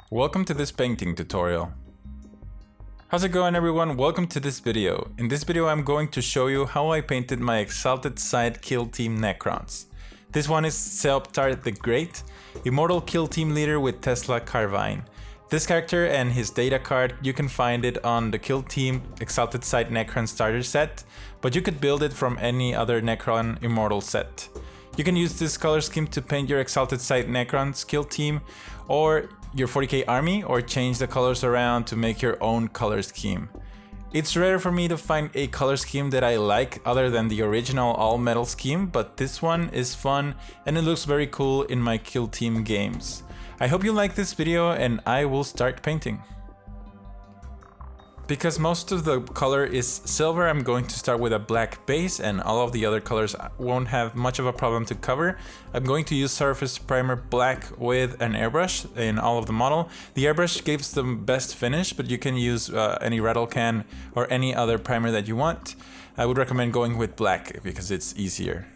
Welcome to this painting tutorial. How's it going, everyone? Welcome to this video. In this video I'm going to show you how I painted my Exalted Scythe Kill Team Necrons. This one is Xeoptar the Great, Immortal Kill Team Leader with Tesla Carbine. This character and his data card, you can find it on the Kill Team Exalted Scythe Necron starter set, but you could build it from any other Necron Immortal set. You can use this color scheme to paint your Exalted Scythe Necron Kill Team or your 40k army, or change the colors around to make your own color scheme. It's rare for me to find a color scheme that I like other than the original all metal scheme, but this one is fun and it looks very cool in my Kill Team games. I hope you like this video and I will start painting. Because most of the color is silver, I'm going to start with a black base and all of the other colors won't have much of a problem to cover. I'm going to use surface primer black with an airbrush in all of the model. The airbrush gives the best finish, but you can use any rattle can or any other primer that you want. I would recommend going with black because it's easier.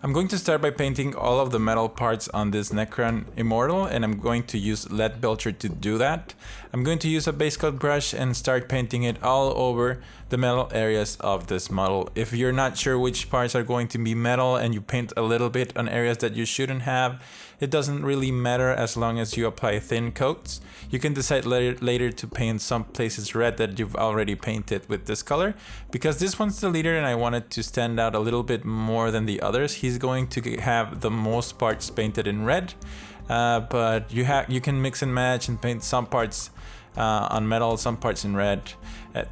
I'm going to start by painting all of the metal parts on this Necron Immortal, and I'm going to use Leadbelcher to do that. I'm going to use a base coat brush and start painting it all over the metal areas of this model. If you're not sure which parts are going to be metal and you paint a little bit on areas that you shouldn't have, it doesn't really matter as long as you apply thin coats. You can decide later to paint some places red that you've already painted with this color. Because this one's the leader and I wanted to stand out a little bit more than the others, he's going to have the most parts painted in red. But you can mix and match and paint some parts on metal, some parts in red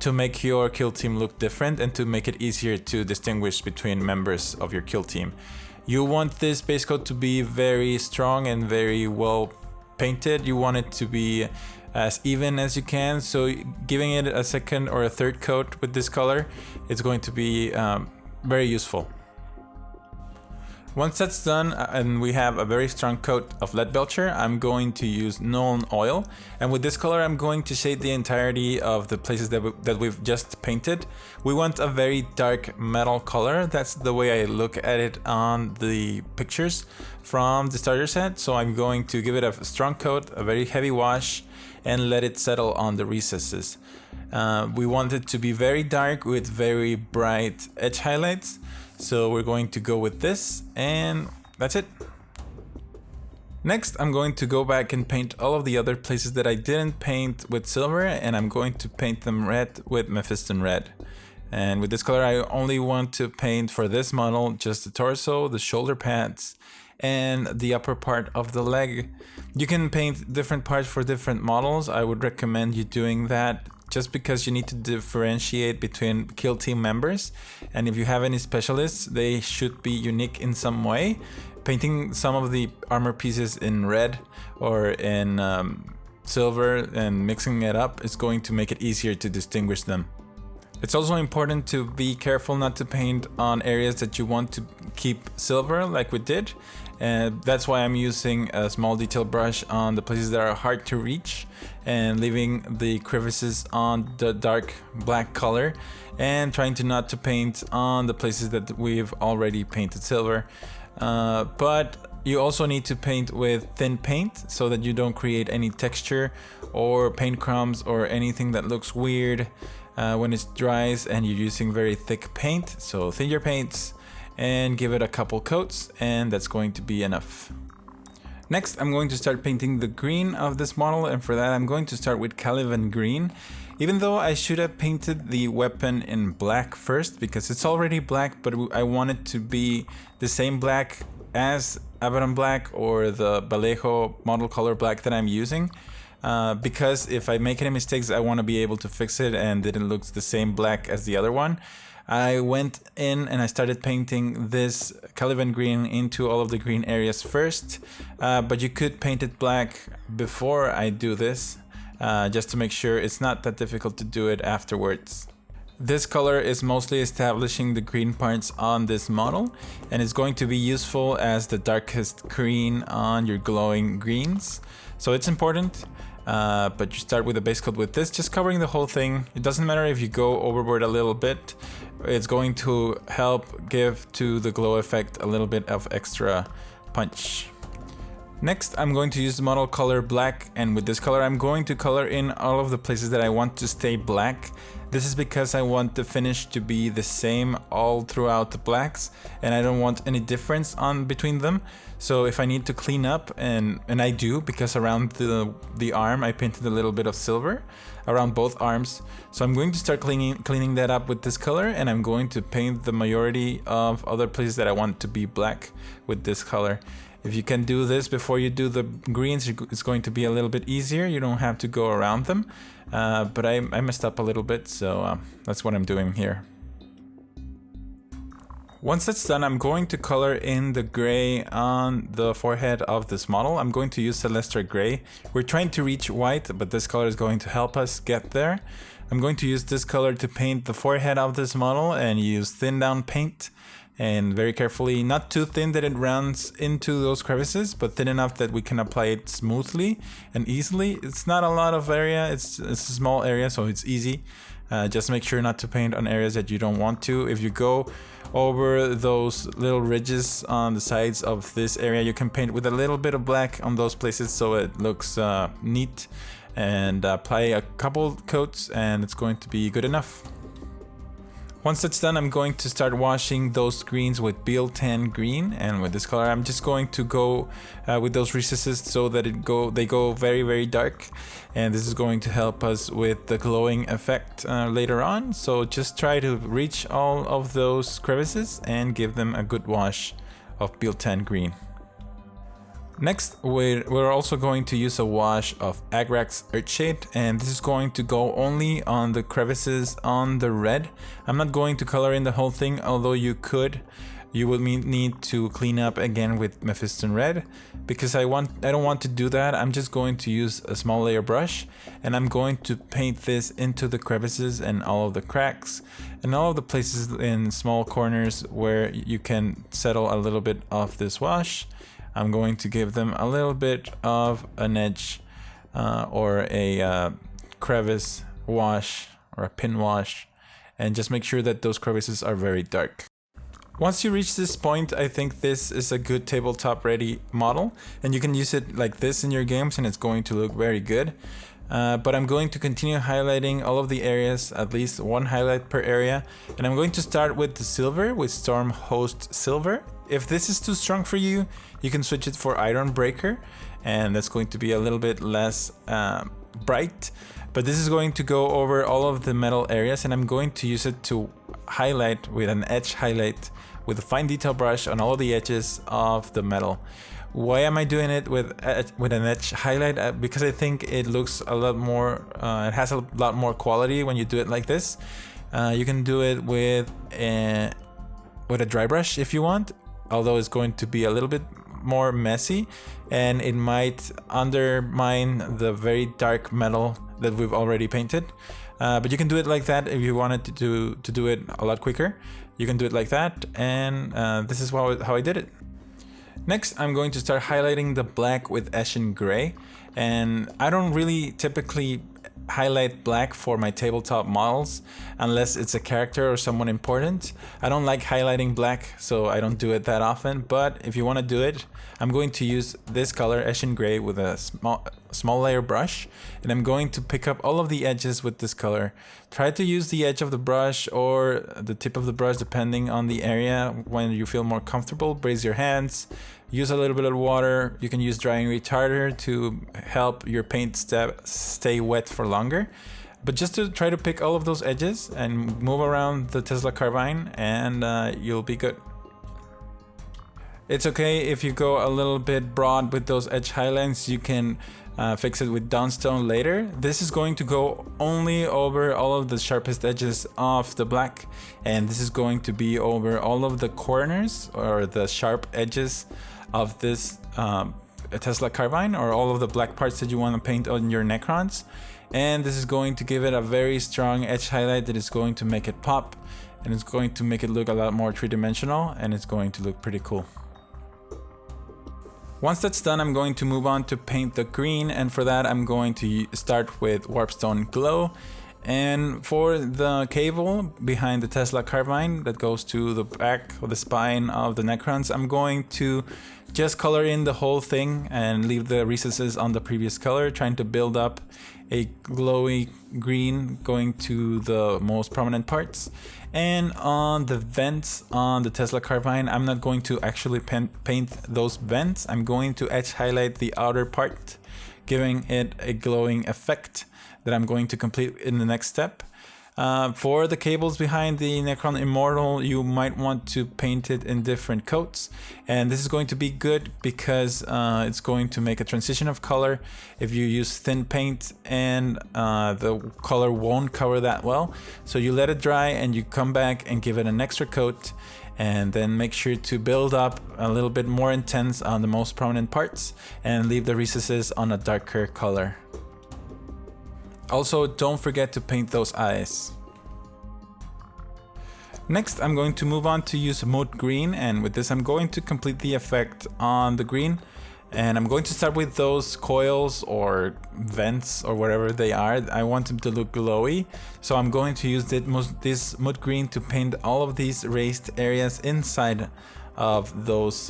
to make your kill team look different and to make it easier to distinguish between members of your kill team. You want this base coat to be very strong and very well painted. You want it to be as even as you can, so giving it a second or a third coat with this color is going to be very useful. Once that's done and we have a very strong coat of Leadbelcher, I'm going to use Nuln Oil, and with this color I'm going to shade the entirety of the places that we've just painted. We want a very dark metal color. That's the way I look at it on the pictures from the starter set, so I'm going to give it a strong coat, a very heavy wash, and let it settle on the recesses. We want it to be very dark with very bright edge highlights. So we're going to go with this, and that's it. Next, I'm going to go back and paint all of the other places that I didn't paint with silver, and I'm going to paint them red with Mephiston Red. And with this color, I only want to paint for this model just the torso, the shoulder pads, and the upper part of the leg. You can paint different parts for different models. I would recommend you doing that just because you need to differentiate between kill team members, and if you have any specialists, they should be unique in some way. Painting some of the armor pieces in red or in silver and mixing it up is going to make it easier to distinguish them. It's also important to be careful not to paint on areas that you want to keep silver like we did. And that's why I'm using a small detail brush on the places that are hard to reach and leaving the crevices on the dark black color and trying to not to paint on the places that we've already painted silver. But you also need to paint with thin paint so that you don't create any texture or paint crumbs or anything that looks weird when it dries and you're using very thick paint. So thin your paints and give it a couple coats, and that's going to be enough. Next, I'm going to start painting the green of this model, and for that I'm going to start with Caliban Green. Even though I should have painted the weapon in black first because it's already black, but I want it to be the same black as Abaddon Black or the Vallejo model color black that I'm using. Because if I make any mistakes, I want to be able to fix it and it looks the same black as the other one. I went in and I started painting this Caliban Green into all of the green areas first, but you could paint it black before I do this, just to make sure it's not that difficult to do it afterwards. This color is mostly establishing the green parts on this model, and it's going to be useful as the darkest green on your glowing greens, so it's important. but you start with a base coat with this, just covering the whole thing. It doesn't matter if you go overboard a little bit, it's going to help give to the glow effect a little bit of extra punch. Next, I'm going to use the model color black, and with this color I'm going to color in all of the places that I want to stay black. This is because I want the finish to be the same all throughout the blacks, and I don't want any difference on between them. So if I need to clean up, and I do, because around the arm I painted a little bit of silver around both arms. So I'm going to start cleaning that up with this color, and I'm going to paint the majority of other places that I want to be black with this color. If you can do this before you do the greens, it's going to be a little bit easier. You don't have to go around them. But I messed up a little bit, so that's what I'm doing here. Once that's done, I'm going to color in the gray on the forehead of this model. I'm going to use Celestra Grey. We're trying to reach white, but this color is going to help us get there. I'm going to use this color to paint the forehead of this model and use thin down paint. And very carefully, not too thin that it runs into those crevices, but thin enough that we can apply it smoothly and easily. It's not a lot of area, it's a small area, so it's easy. Just make sure not to paint on areas that you don't want to. If you go over those little ridges on the sides of this area, you can paint with a little bit of black on those places so it looks neat, and apply a couple coats and it's going to be good enough. Once that's done, I'm going to start washing those greens with Biel-tan green, and with this color I'm just going to go with those recesses so that they go very, very dark, and this is going to help us with the glowing effect later on. So just try to reach all of those crevices and give them a good wash of Biel-tan green. Next, we're also going to use a wash of Agrax Earthshade, and this is going to go only on the crevices on the red. I'm not going to color in the whole thing, although you could. You will need to clean up again with Mephiston Red, because I don't want to do that. I'm just going to use a small layer brush, and I'm going to paint this into the crevices and all of the cracks and all of the places in small corners where you can settle a little bit of this wash. I'm going to give them a little bit of an edge or a crevice wash or a pin wash, and just make sure that those crevices are very dark. Once you reach this point, I think this is a good tabletop ready model, and you can use it like this in your games and it's going to look very good. But I'm going to continue highlighting all of the areas, at least one highlight per area, and I'm going to start with the silver, with Stormhost Silver. If this is too strong for you, you can switch it for Iron Breaker, and that's going to be a little bit less bright, but this is going to go over all of the metal areas, and I'm going to use it to highlight with an edge highlight with a fine detail brush on all of the edges of the metal. Why am I doing it with an edge highlight? Because I think it looks a lot more, it has a lot more quality when you do it like this. You can do it with a dry brush if you want, although it's going to be a little bit more messy and it might undermine the very dark metal that we've already painted. But you can do it like that if you wanted to do it a lot quicker. You can do it like that, and this is how I did it. Next, I'm going to start highlighting the black with Eshin Grey, and I don't really typically highlight black for my tabletop models unless it's a character or someone important. I don't like highlighting black, so I don't do it that often, but if you want to do it, I'm going to use this color, Eshin Grey, with a small layer brush, and I'm going to pick up all of the edges with this color. Try to use the edge of the brush or the tip of the brush depending on the area when you feel more comfortable. Brace your hands, use a little bit of water. You can use drying retarder to help your paint stay wet for longer. But just to try to pick all of those edges and move around the Tesla carbine, and you'll be good. It's okay if you go a little bit broad with those edge highlights. You can fix it with Dawnstone later. This is going to go only over all of the sharpest edges of the black, and this is going to be over all of the corners or the sharp edges of this Tesla carbine, or all of the black parts that you want to paint on your Necrons. And this is going to give it a very strong edge highlight that is going to make it pop, and it's going to make it look a lot more three-dimensional, and it's going to look pretty cool. Once that's done, I'm going to move on to paint the green, and for that I'm going to start with Warpstone Glow. And for the cable behind the Tesla carbine that goes to the back of the spine of the Necrons, I'm going to just color in the whole thing and leave the recesses on the previous color, trying to build up a glowy green going to the most prominent parts. And on the vents on the Tesla carbine, I'm not going to actually paint those vents. I'm going to edge highlight the outer part, giving it a glowing effect that I'm going to complete in the next step. For the cables behind the Necron Immortal, you might want to paint it in different coats, and this is going to be good because it's going to make a transition of color if you use thin paint, and the color won't cover that well. So you let it dry and you come back and give it an extra coat, and then make sure to build up a little bit more intense on the most prominent parts and leave the recesses on a darker color. Also, don't forget to paint those eyes. Next, I'm going to move on to use Moot Green, and with this I'm going to complete the effect on the green. And I'm going to start with those coils or vents or whatever they are. I want them to look glowy, so I'm going to use this Moot Green to paint all of these raised areas inside of those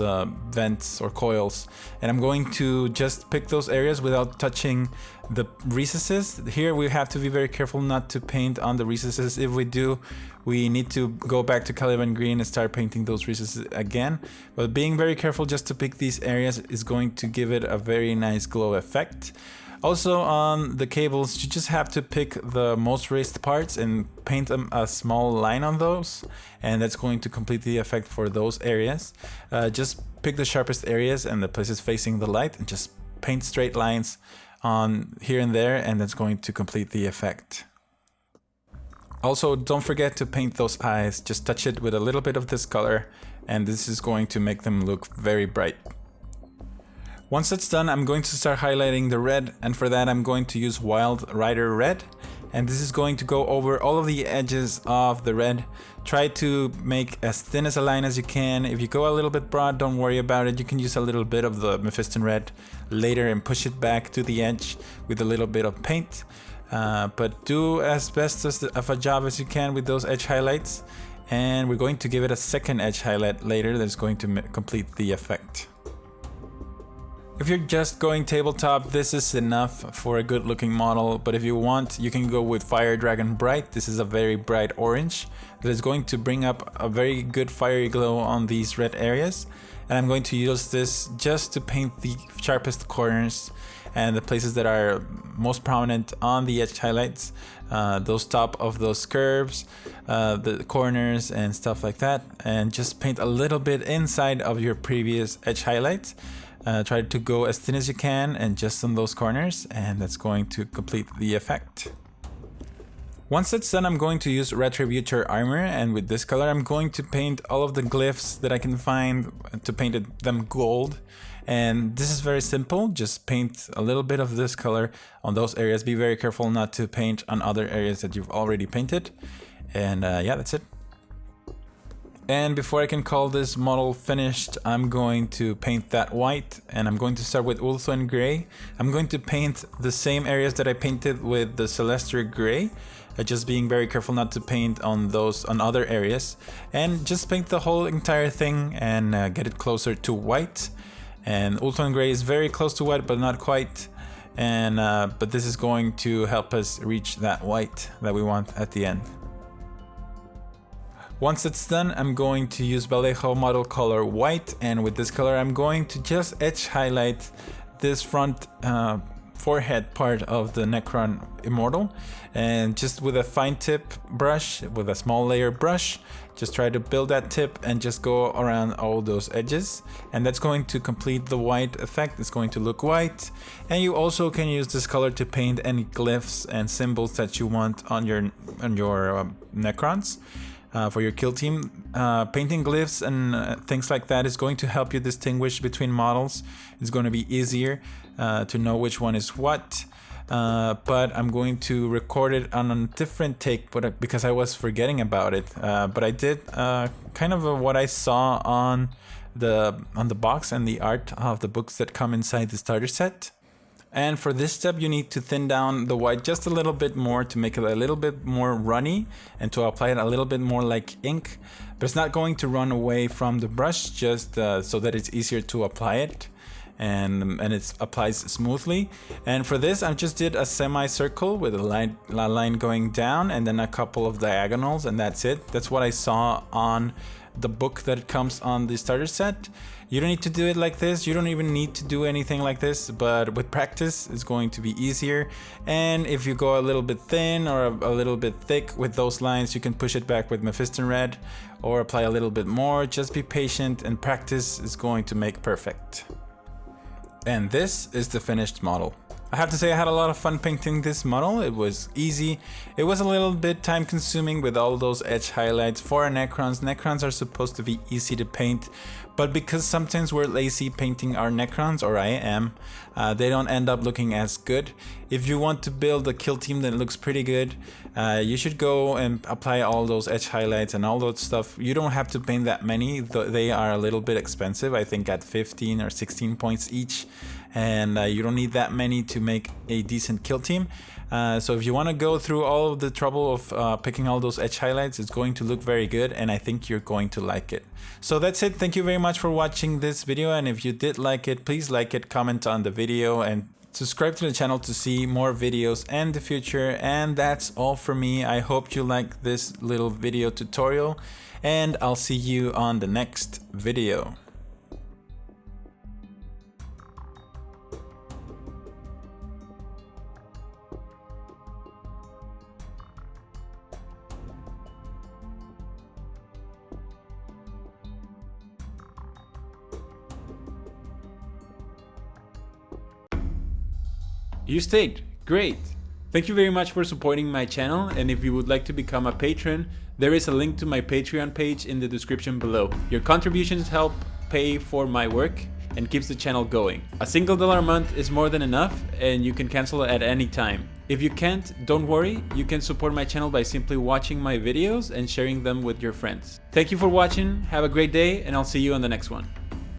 vents or coils, and I'm going to just pick those areas without touching the recesses. Here we have to be very careful not to paint on the recesses. If we do, we need to go back to Caliban Green and start painting those recesses again, but being very careful just to pick these areas is going to give it a very nice glow effect. Also, on the cables, you just have to pick the most raised parts and paint a small line on those, and that's going to complete the effect for those areas. Just pick the sharpest areas and the places facing the light and just paint straight lines on here and there, and that's going to complete the effect. Also, don't forget to paint those eyes. Just touch it with a little bit of this color, and this is going to make them look very bright. Once that's done, I'm going to start highlighting the red, and for that I'm going to use Wild Rider Red, and this is going to go over all of the edges of the red. Try to make as thin as a line as you can. If you go a little bit broad, don't worry about it. You can use a little bit of the Mephiston Red later and push it back to the edge with a little bit of paint. But do as best of a job as you can with those edge highlights, and we're going to give it a second edge highlight later that's going to complete the effect. If you're just going tabletop, this is enough for a good looking model, but if you want, you can go with Fire Dragon Bright. This is a very bright orange that is going to bring up a very good fiery glow on these red areas, and I'm going to use this just to paint the sharpest corners and the places that are most prominent on the edge highlights, those top of those curves, the corners and stuff like that, and just paint a little bit inside of your previous edge highlights. Try to go as thin as you can and just on those corners, and that's going to complete the effect. Once that's done, I'm going to use Retributor Armor, and with this color I'm going to paint all of the glyphs that I can find to paint them gold. And this is very simple, just paint a little bit of this color on those areas. Be very careful not to paint on other areas that you've already painted. And yeah, that's it. And before I can call this model finished, I'm going to paint that white, and I'm going to start with Ulthuan Grey. I'm going to paint the same areas that I painted with the Celestra Grey, just being very careful not to paint on other areas, and just paint the whole entire thing and get it closer to white. And Ulthuan Grey is very close to white, but not quite. And but this is going to help us reach that white that we want at the end. Once it's done, I'm going to use Vallejo model color white, and with this color I'm going to just edge highlight this front forehead part of the Necron Immortal, and just with a fine tip brush, with a small layer brush, just try to build that tip and just go around all those edges, and that's going to complete the white effect. It's going to look white, and you also can use this color to paint any glyphs and symbols that you want on your Necrons. For your kill team, painting glyphs and things like that is going to help you distinguish between models. It's going to be easier to know which one is what, but I'm going to record it on a different take because I was forgetting about it, but I did kind of what I saw on on the box and the art of the books that come inside the starter set. And for this step, you need to thin down the white just a little bit more to make it a little bit more runny and to apply it a little bit more like ink. But it's not going to run away from the brush, just so that it's easier to apply it. And it applies smoothly. And for this, I just did a semicircle with a line going down and then a couple of diagonals, and that's it. That's what I saw on the book that comes on the starter set. You don't need to do it like this. You don't even need to do anything like this, but with practice, it's going to be easier. And if you go a little bit thin or a little bit thick with those lines, you can push it back with Mephiston Red or apply a little bit more. Just be patient, and practice is going to make perfect. And this is the finished model. I have to say I had a lot of fun painting this model. It was easy. It was a little bit time consuming with all those edge highlights for our Necrons. Necrons are supposed to be easy to paint, but because sometimes we're lazy painting our Necrons, or I am, they don't end up looking as good. If you want to build a kill team that looks pretty good, you should go and apply all those edge highlights and all that stuff. You don't have to paint that many. They are a little bit expensive, I think at 15 or 16 points each. And you don't need that many to make a decent kill team. So if you want to go through all of the trouble of picking all those edge highlights, it's going to look very good, and I think you're going to like it. So that's it. Thank you very much for watching this video, and if you did like it, please like it, comment on the video, and subscribe to the channel to see more videos in the future. And that's all for me. I hope you like this little video tutorial, and I'll see you on the next video. You stayed. Great. Thank you very much for supporting my channel, and if you would like to become a patron, there is a link to my Patreon page in the description below. Your contributions help pay for my work and keeps the channel going. A single $1 a month is more than enough, and you can cancel it at any time. If you can't, don't worry, you can support my channel by simply watching my videos and sharing them with your friends. Thank you for watching, have a great day, and I'll see you on the next one.